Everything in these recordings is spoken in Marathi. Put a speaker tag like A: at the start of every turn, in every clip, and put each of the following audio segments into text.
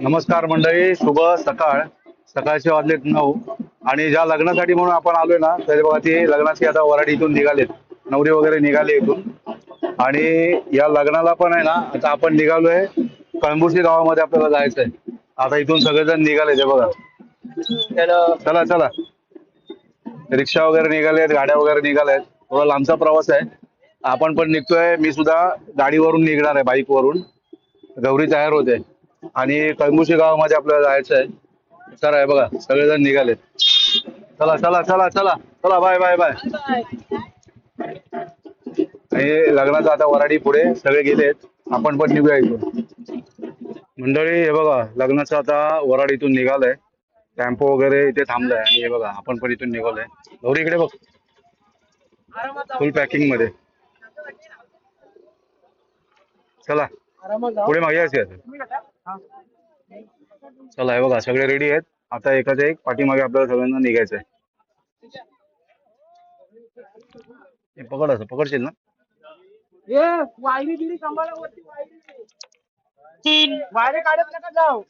A: नमस्कार मंडळी, शुभ सकाळ. सकाळचे वाजलेत 9 आणि ज्या लग्नासाठी म्हणून आपण आलोय ना, तर बघा ती लग्नाची आता वराडी इथून निघालेत, नवरी वगैरे निघाले इथून. आणि या लग्नाला पण आहे ना, आता आपण निघालोय कळंबुशी गावामध्ये आपल्याला जायचंय. आता इथून सगळेजण निघाले ते बघा. चला चला, रिक्षा वगैरे निघालेत, गाड्या वगैरे निघाल्यात. थोडा लांबचा प्रवास आहे. आपण पण निघतोय, मी सुद्धा गाडीवरून निघणार आहे, बाईक वरून. गौरी तयार होते आणि कळंबुशी गावामध्ये आपल्याला जायचं आहे. सर आहे बघा, सगळेजण निघालेत. चला चला चला चला चला, बाय बाय बाय. हे लग्नाचं आता वराडी पुढे सगळे गेलेत, आपण पण निघूया इथून. मंडळी हे बघा, लग्नाचं आता वराड इथून निघालंय. टेम्पो वगैरे इथे थांबलाय आणि हे बघा आपण पण इथून निघालोय. गौरी इकडे बघ, फुल पॅकिंग मध्ये. चला पुढे मागे यायचे. चला हे बघा, सगळे रेडी आहेत. आता एकाच एक पाठीमागे आपल्याला सगळ्यांना निघायचंय. हे पकड, असं पकडशील ना.
B: वायरे काढत नका जाऊ.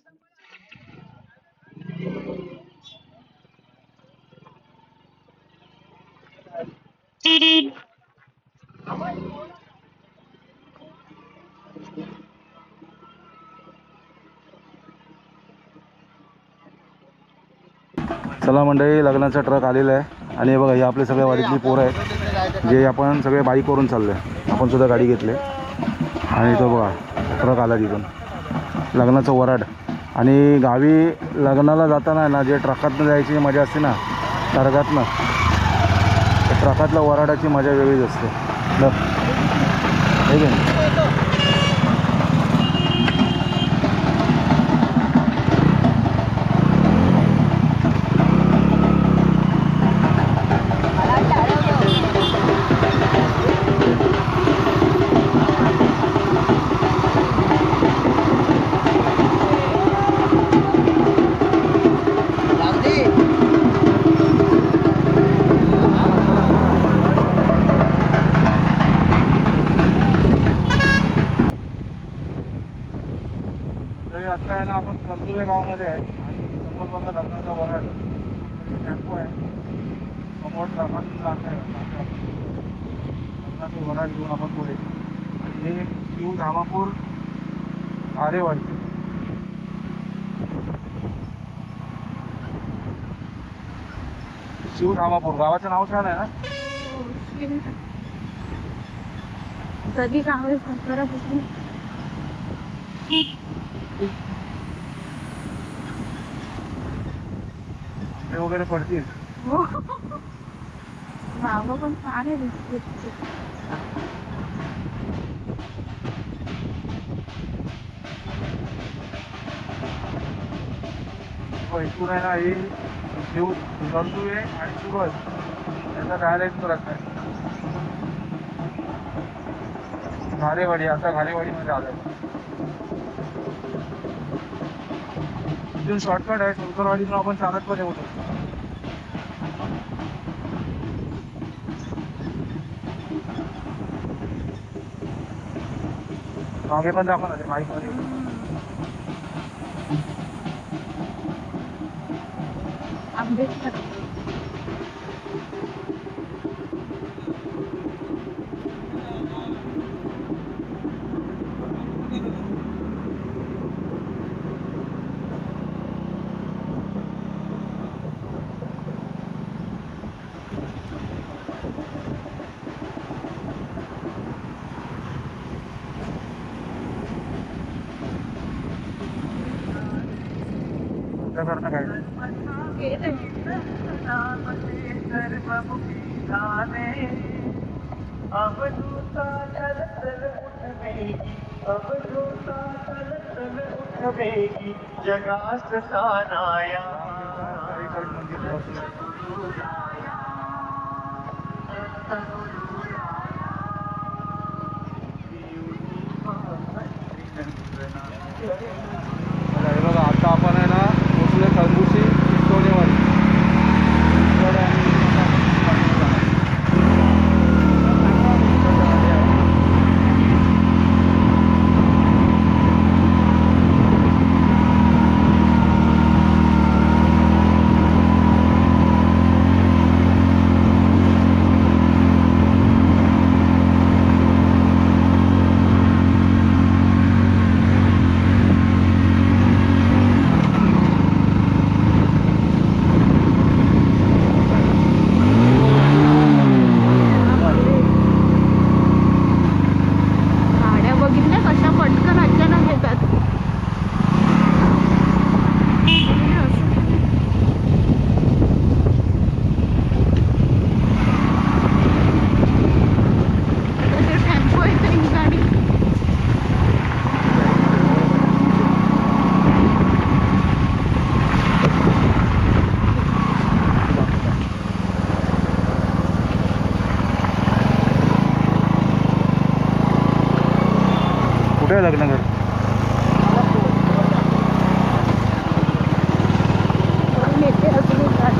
A: चला मंडळी, लग्नाचा ट्रक आलेला आहे आणि हे बघा, हे आपले सगळे वाडीतली पोरं आहेत, जे आपण सगळे बाईकवरून चाललोय. आपण सुद्धा गाडी घेतली आणि तो बघा ट्रक आला तिथून, लग्नाचं वराड. आणि गावी लग्नाला जाताना ना, जे ट्रकातनं जायची मजा असते ना, तरगातनं, ट्रकातल्या वराडाची मजा वेगळीच असते. हे घे. आता आहे ना, आपण कळंबुशी गावामध्ये आहे आणि समोर बघा लग्नाचा वराड टेम्पो आहे. समोर लग्नाचं वराड घेऊन आपण पुढे. आणि हे शिव धामापूर आरेवाडी. शिव धामापूर गावाचं नाव छान आहे ना.
C: कधी गावी संसारा बसून
A: वगैरे पडतील.
C: गावं पण छान आहे दिसते.
A: इथून आहे ना, ही शिव नंदू आहे आणि सूरज याचा राहायला इथून रस्ता आहे. घारेवाडी, आता घारेवाडीमध्ये आलं. इथून शॉर्टकट आहे, शंकरवाडीतून आपण चालत पण येऊ शकतो. मागे पण दाखवा ना ते बाईकमध्ये.
C: आंबेडकर
A: करता काय
B: जगास सानाया
A: बघा, आता आपण आहे ना पोचले कळंबुशी चिंचोलीवाडी. आहे लग्न घर?
C: नेते अजून येतात.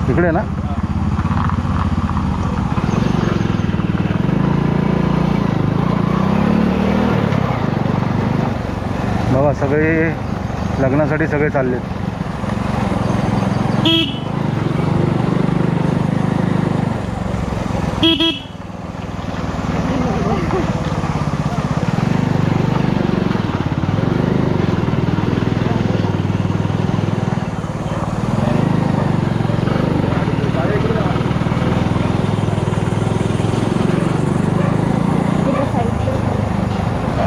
A: तिकडे ना? बाबा सगळे लग्नासाठी सगळे चाललेत.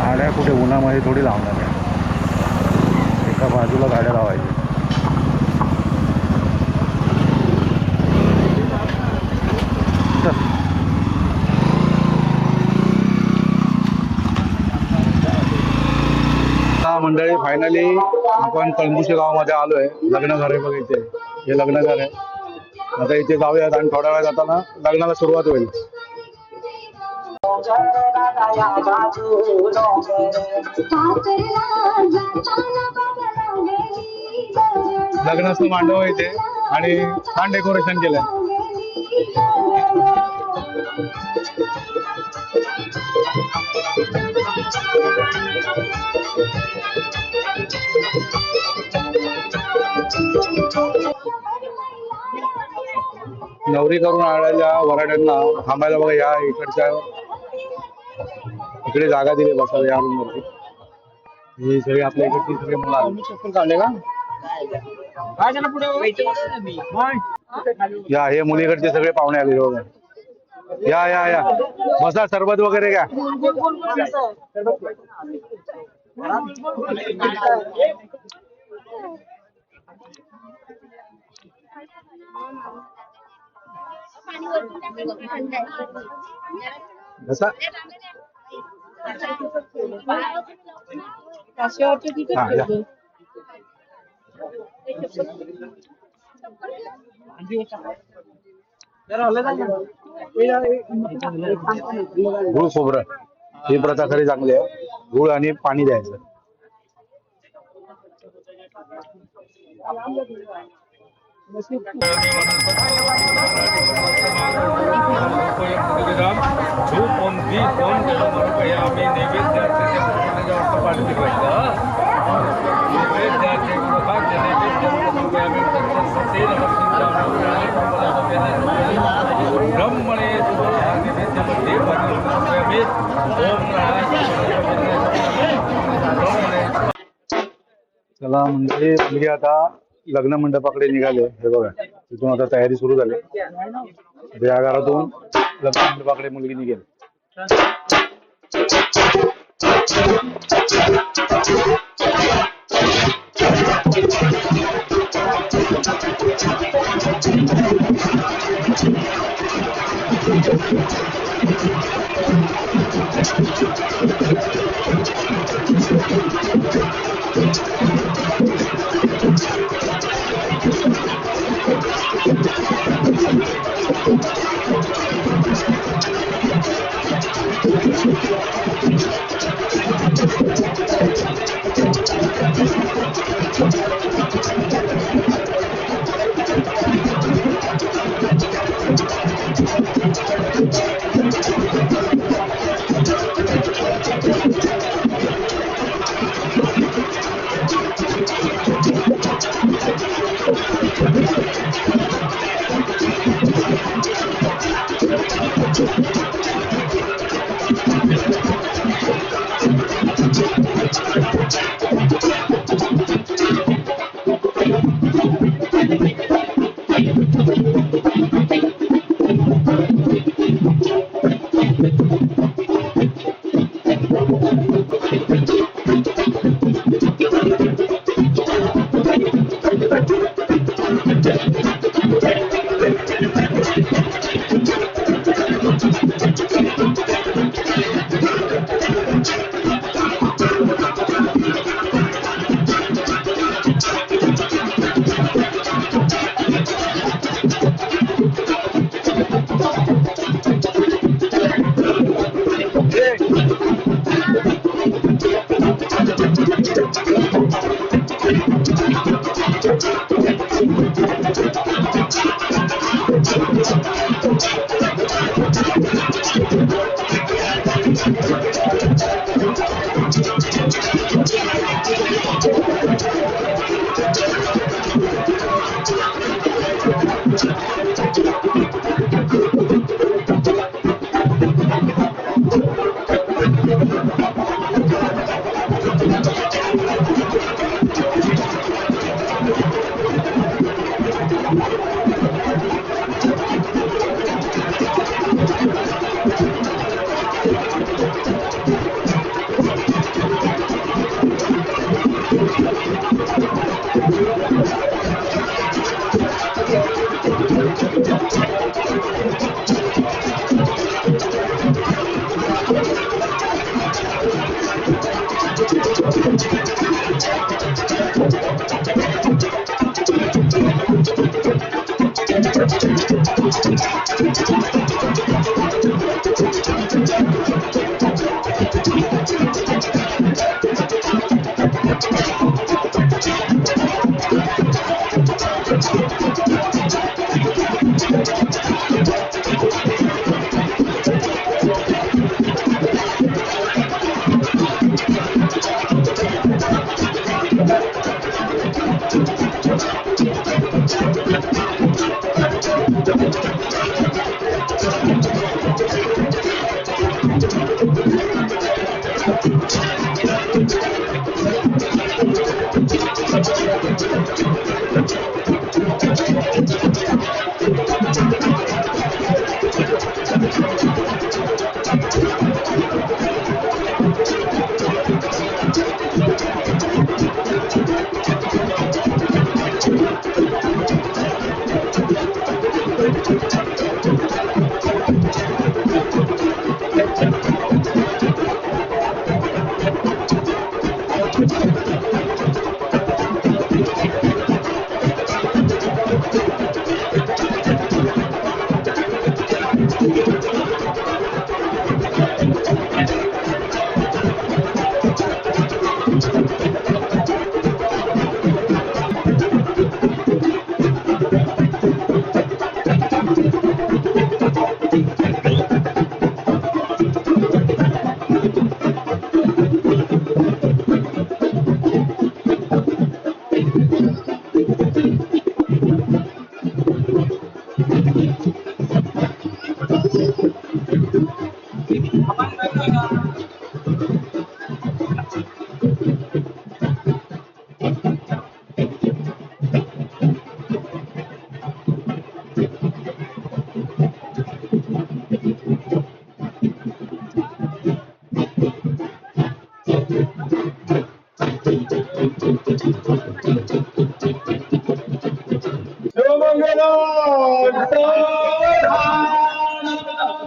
A: गाड्या कुठे उन्हामध्ये थोडी लावणार आहे. एका बाजूला गाड्या लावायच्या. चल. आता मंडळी फायनली आपण कळंबुशी गावामध्ये आलोय. लग्न घर आहे बघ इथे. हे लग्न घर आहे. आता इथे जाऊयात आणि थोड्या वेळात जाताना लग्नाला सुरुवात होईल. लग्नाचं मांडव आहे इथे आणि छान डेकोरेशन केलंय. नवरी करून आलेल्या वराड्यांना थांबायला बघा या इकडच्या इकडे जागा दिली बसायला या रूम वरती. ही सगळी आपल्या इकडची सगळी मुलं आली. या हे मुलीकडचे सगळे पाहुणे आले बघा. या या या बसा. सरबत वगैरे घ्या. बसा. हा, या. गुळ खोबरं ही प्रथा खरी चांगली आहे. गुळ आणि पाणी द्यायचं. चला म्हणजे मुलगी आता लग्न मंडपाकडे निघाले. हे बघा तिथून आता तयारी सुरू झाली. या घरातून लग्न मंडपाकडे मुलगी निघेल.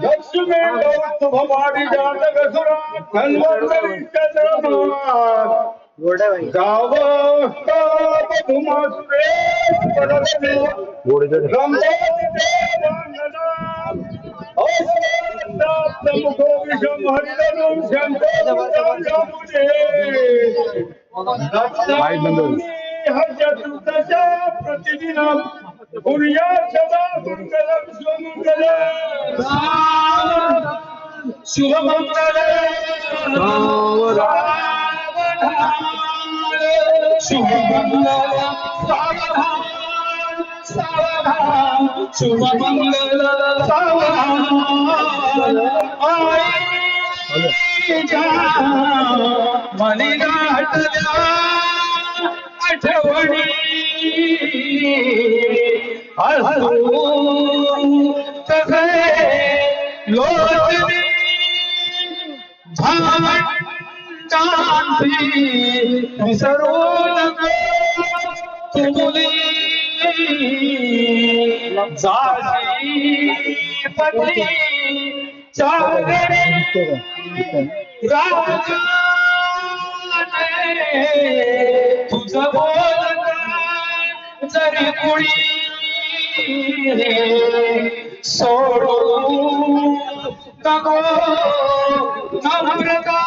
B: लक्ष्मी शुभवाडी जातक सुरा धन्वंतरी प्रतिदिन पुर्या सदा मंगलम शुभमंगल शुभमंगल शुभमंगल मनी गाठल्या आठवणी तसे लोचनी भावंडांची विसरू नको तुमुली जाशी पती चागरी राजाने तुझं बोलत जरी कुणी सोडू नको नम्रता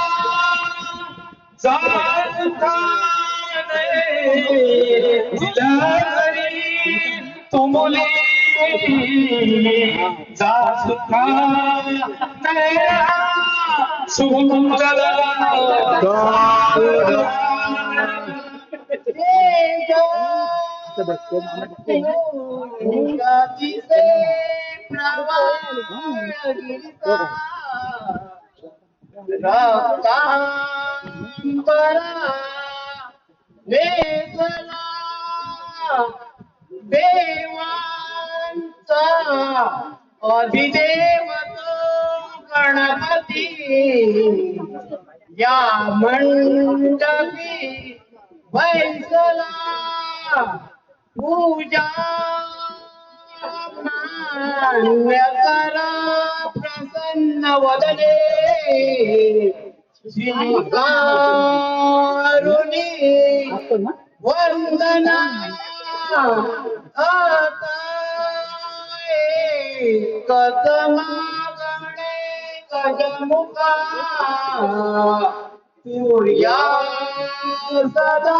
B: जाणताने दिला जरी तुमुली जा सुखा नया शुभमंगल देवांचा अधिदेव गणपती या मंडपी बैसला पूजा मान्य करा प्रसन्न वदने श्रीकारुणी वंदना कदमागणे गजमुखा सूर्या सदा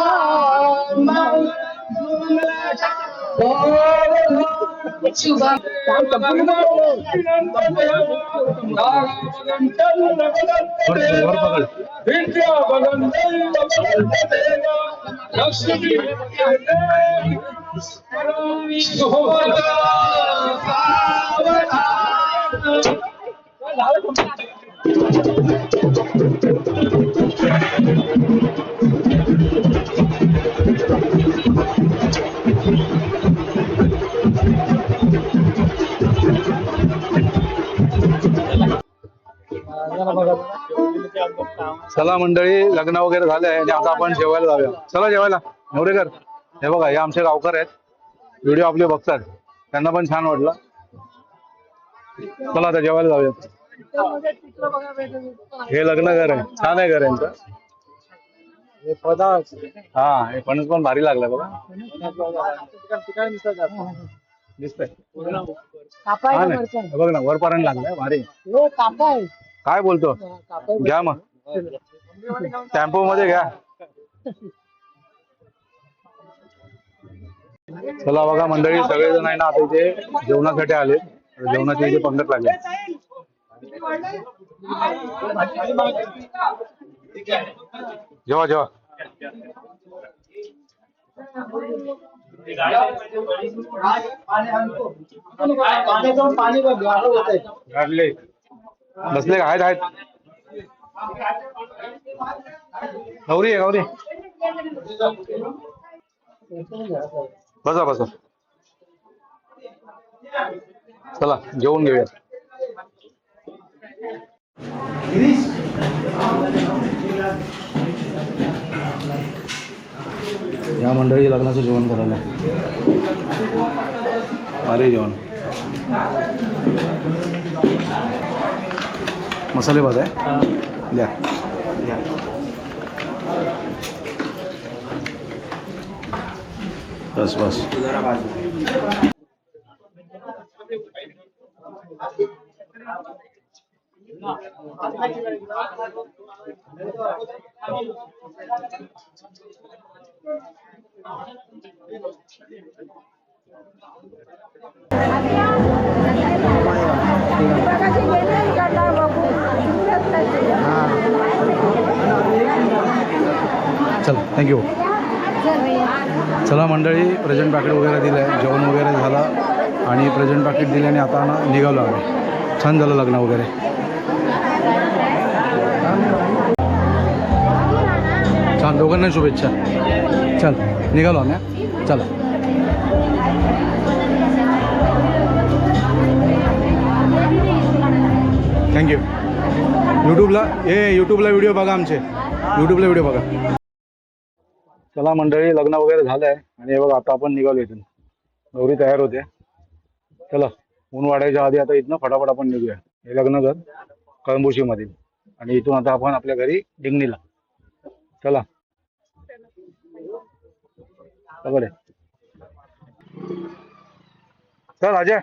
A: चला मंडळी, लग्न वगैरे झाले आहे आणि आता आपण जेवायला जाऊया. चला जेवायला. नवरेकर, हे बघा, हे आमचे गावकर आहेत, व्हिडिओ आपले बघतात, त्यांना पण छान वाटलं. चला आता जेवायला जाऊया. हे लग्न घर आहे, छान आहे घर यांचं. हा, हे फणस पण भारी लागलाय बघा. दिसतंय हा नाही, बघ ना, वरपर्यंत लागलाय, भारी. काय बोलतो, घ्या मग, टेम्पो मध्ये घ्या. चला बघा मंडळी, सगळेजण आहे ना आता इथे जेवणासाठी आले. जेवणाची इथे पंगत लागली. जेवा जेवा. गाडले बसले का? आहेत आहेत. गौरी आहे, गौरी, बसा बसा. चला जेवून घेऊया. या मंडळी लग्नाचं जेवण करायला. अरे जेवण मसाले भात आहे, द्या. बस बस. चल, थँक्यू. चला मंडळी, प्रेझेंट पॅकेट वगैरे दिलं आहे, जेवण वगैरे झालं आणि प्रेझेंट पॅकेट दिल्याने आता ना निघालो आम्ही. छान झालं लग्न वगैरे. छान, दोघांना शुभेच्छा. चल निघालो आम्ही. चला. थँक्यू. यूट्यूबला व्हिडिओ बघा आमचे, यूट्यूबला व्हिडिओ बघा. चला मंडळी, लग्न वगैरे झालं आहे आणि हे बघा आता आपण निघालो इथून. गौरी तयार होते. चला, ऊन वाढायच्या आधी आता इथनं फटाफट आपण निघूया. हे लग्न घर कळंबोशी मधील आणि इथून आता आपण आपल्या घरी डिंगणीला. चला बघा. चल अजय.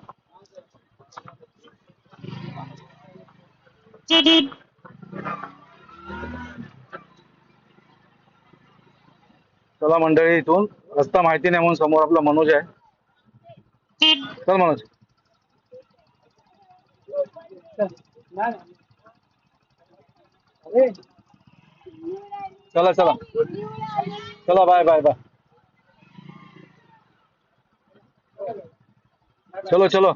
A: चला मंडळी, इथून रस्ता माहिती नाही म्हणून समोर आपला मनोज आहे. चल मनोज. चला चला चला, बाय बाय बाय. चलो चलो.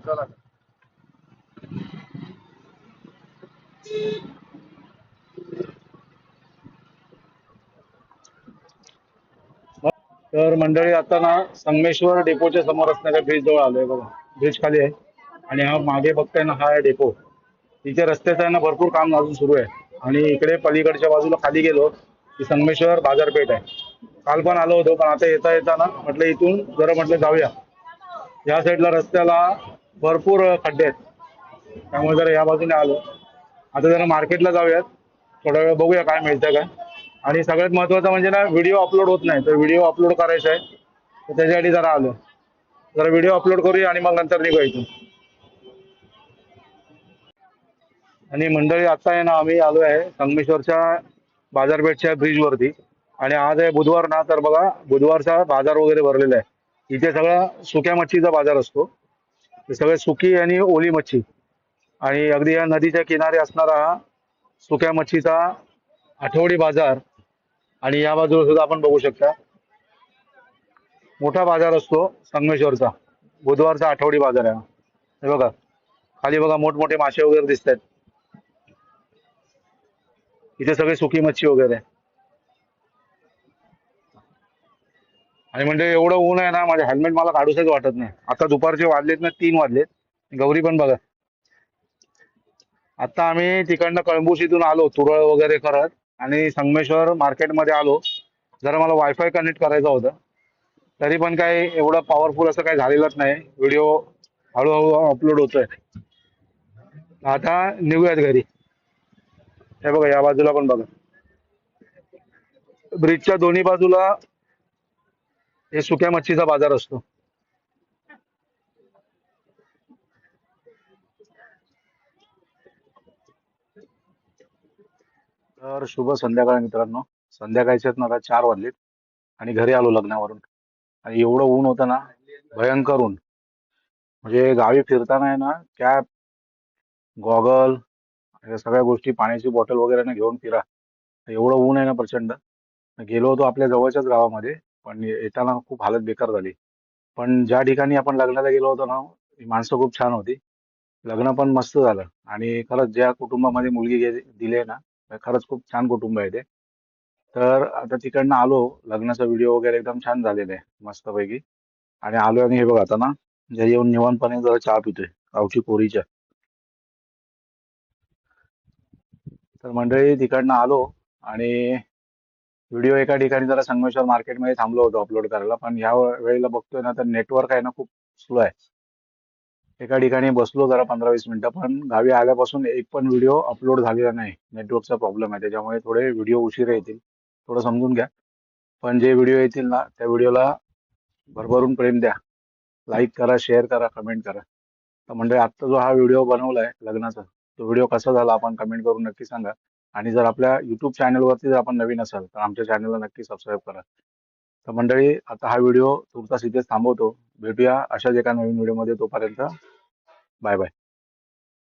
A: तर मंडळी, आता ना संगमेश्वर डेपोच्या समोर असणाऱ्या ब्रिज जवळ आलोय बघा. ब्रिज खाली आहे आणि हा मागे बघताय ना, हा आहे डेपो. तिच्या रस्त्याचं आहे ना भरपूर काम अजून सुरू आहे. आणि इकडे पलीकडच्या बाजूला खाली गेलो की संगमेश्वर बाजारपेठ आहे. काल पण आलो होतो, पण आता येता येता ना म्हटलं इथून जरा म्हटलं जाऊया. या साईडला रस्त्याला भरपूर खड्डे आहेत, त्यामुळे जरा या बाजूने आलो. आता जरा मार्केटला जाऊयात, थोडा वेळ बघूया काय मिळतं काय. आणि सगळ्यात महत्वाचं म्हणजे ना, व्हिडिओ अपलोड होत नाही, तर व्हिडिओ अपलोड करायचा आहे, तर त्याच्यासाठी जरा आलो. जरा व्हिडिओ अपलोड करूया आणि मग नंतर निघायचं. आणि मंडळी आता आहे ना, आम्ही आलो आहे संगमेश्वरच्या बाजारपेठच्या ब्रिजवरती. आणि आज आहे बुधवार ना, तर बघा बुधवारचा बाजार वगैरे भरलेला आहे. इथे सगळा सुक्या मच्छीचा बाजार असतो. हे सगळे सुकी आणि ओली मच्छी, आणि अगदी या नदीच्या किनारी असणारा हा सुक्या मच्छीचा आठवडी बाजार. आणि या बाजूला सुद्धा आपण बघू शकता मोठा बाजार असतो संगमेश्वरचा. बुधवारचा आठवडी बाजार आहे हा. हे बघा खाली बघा मोठमोठे मासे वगैरे दिसत आहेत. इथे सगळे सुकी मच्छी वगैरे आहे. आणि म्हणजे एवढं ऊन आहे ना, माझे हेल्मेट मला काढूसच वाटत नाही. आता दुपारचे वाजलेत ना, 3 वाजलेत. गौरी पण बघा. आता आम्ही तिकडनं कळंबुशीतून आलो तुरळ वगैरे करत, आणि संगमेश्वर मार्केटमध्ये आलो. जरा मला वायफाय कनेक्ट करायचं होतं, तरी पण काही एवढं पॉवरफुल असं काही झालेलंच नाही. व्हिडिओ हळूहळू अपलोड होतोय. आता निघूयात घरी. हे बघा या बाजूला पण बघा, ब्रिजच्या दोन्ही बाजूला हे सुक्या मच्छीचा बाजार असतो. तर शुभ संध्याकाळ मित्रांनो. संध्याकाळचे आहेत ना, आता 4 वाजलेत आणि घरी आलो लग्नावरून. आणि एवढं ऊन होतं ना, भयंकर ऊन. म्हणजे गावी फिरताना आहे ना, कॅप, गॉगल, या सगळ्या गोष्टी, पाण्याची बॉटल वगैरे ना घेऊन फिरा. एवढं ऊन आहे ना प्रचंड. गेलो होतो आपल्या जवळच्याच गावामध्ये, पण येताना खूप हालत बेकार झाली. पण ज्या ठिकाणी आपण लग्नाला गेलो होतो ना, ती माणसं खूप छान होती. लग्न पण मस्त झालं. आणि खरंच ज्या कुटुंबामध्ये मुलगी दिली आहे ना, खरंच खूप छान कुटुंब आहे ते. तर आता तिकडनं आलो. लग्नाचा व्हिडिओ वगैरे एकदम छान झालेला आहे मस्तपैकी. आणि आलोय, आणि हे बघा आता ना, घरी येऊन निवांतपणे जरा चहा पितोय गावठी कोरीच्या. तर मंडळी तिकडनं आलो, आणि व्हिडिओ एका ठिकाणी जरा संगमेश्वर मार्केटमध्ये थांबलो होतो अपलोड करायला, पण ह्या वेळेला बघतोय ना, तर नेटवर्क आहे ना खूप स्लो आहे. एका ठिकाणी बसलो जरा 15-20 मिनिटं, पण गावी आल्यापासून एक पण व्हिडिओ अपलोड झालेला नाही. नेटवर्कचा प्रॉब्लेम आहे, त्याच्यामुळे थोडे व्हिडिओ उशिरा येतील. थोडं समजून घ्या. पण जे व्हिडिओ येतील ना, त्या व्हिडिओला भरभरून प्रेम द्या. लाईक करा, शेअर करा, कमेंट करा. तर म्हणजे आत्ता जो हा व्हिडिओ बनवलाय लग्नाचा, तो व्हिडिओ कसा झाला आपण कमेंट करून नक्की सांगा. आणि जर आपल्या युट्यूब चॅनलवरती जर आपण नवीन असाल, तर आमच्या चॅनलला नक्की सबस्क्राईब करा. तर मंडळी आता हा व्हिडिओ तुमचा इथेच थांबवतो. भेटूया अशाच एका नवीन व्हिडिओमध्ये. तोपर्यंत बाय बाय.